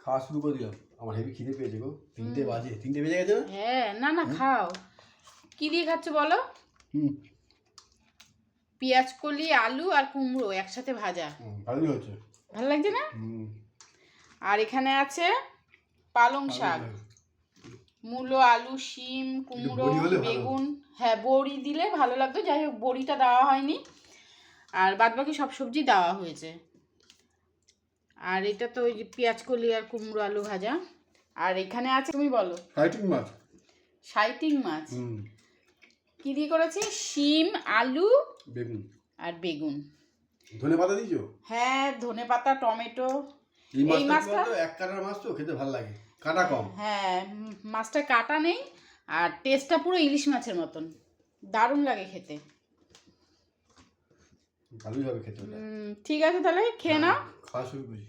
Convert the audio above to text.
খাওয়া শুরু করে দিলাম। আমার হেভি খিদে পেয়েছে গো। 3টে বাজে। 3টে বেজে গেছে না? হ্যাঁ, না না খাও। কি দিয়ে খাচ্ছ বলো? পেঁয়াজ কলি, আলু আর কুমড়ো একসাথে ভাজা। ভালোই হচ্ছে। ভালো লাগছে না? আর এখানে আছে পালং শাক, মূলো, আলু, শিম, কুমড়ো, বেগুন। হ্যাঁ, বড়ি দিলে ভালো লাগতো, যাই হোক বড়িটা দেওয়া হয়নি, আর বাদবাকি সব সবজি দেওয়া হয়েছে। আর এটা তো ওই যে পেঁয়াজ কলি আর কুমড়ো আলু ভাজা। আর এখানে আছে, তুমি বলো। সাইটিং মাছ। সাইটিং মাছ। কি দিয়ে করেছি? শিম, আলু, বেগুন আর বেগুন। ধনেপাতা দিয়েছো? হ্যাঁ, ধনেপাতা, টমেটো। এই মাছটা তো এক কাটার মাছ, তো খেতে ভালো লাগে, কাটা কম। হ্যাঁ, মাছটা কাটা নেই, আর টেস্টটা পুরো ইলিশ মাছের মতন, দারুণ লাগে খেতে। ভালোই হবে খেতে। ঠিক আছে, তাহলে খেয়ে নাও। খাওয়া শুরু করি।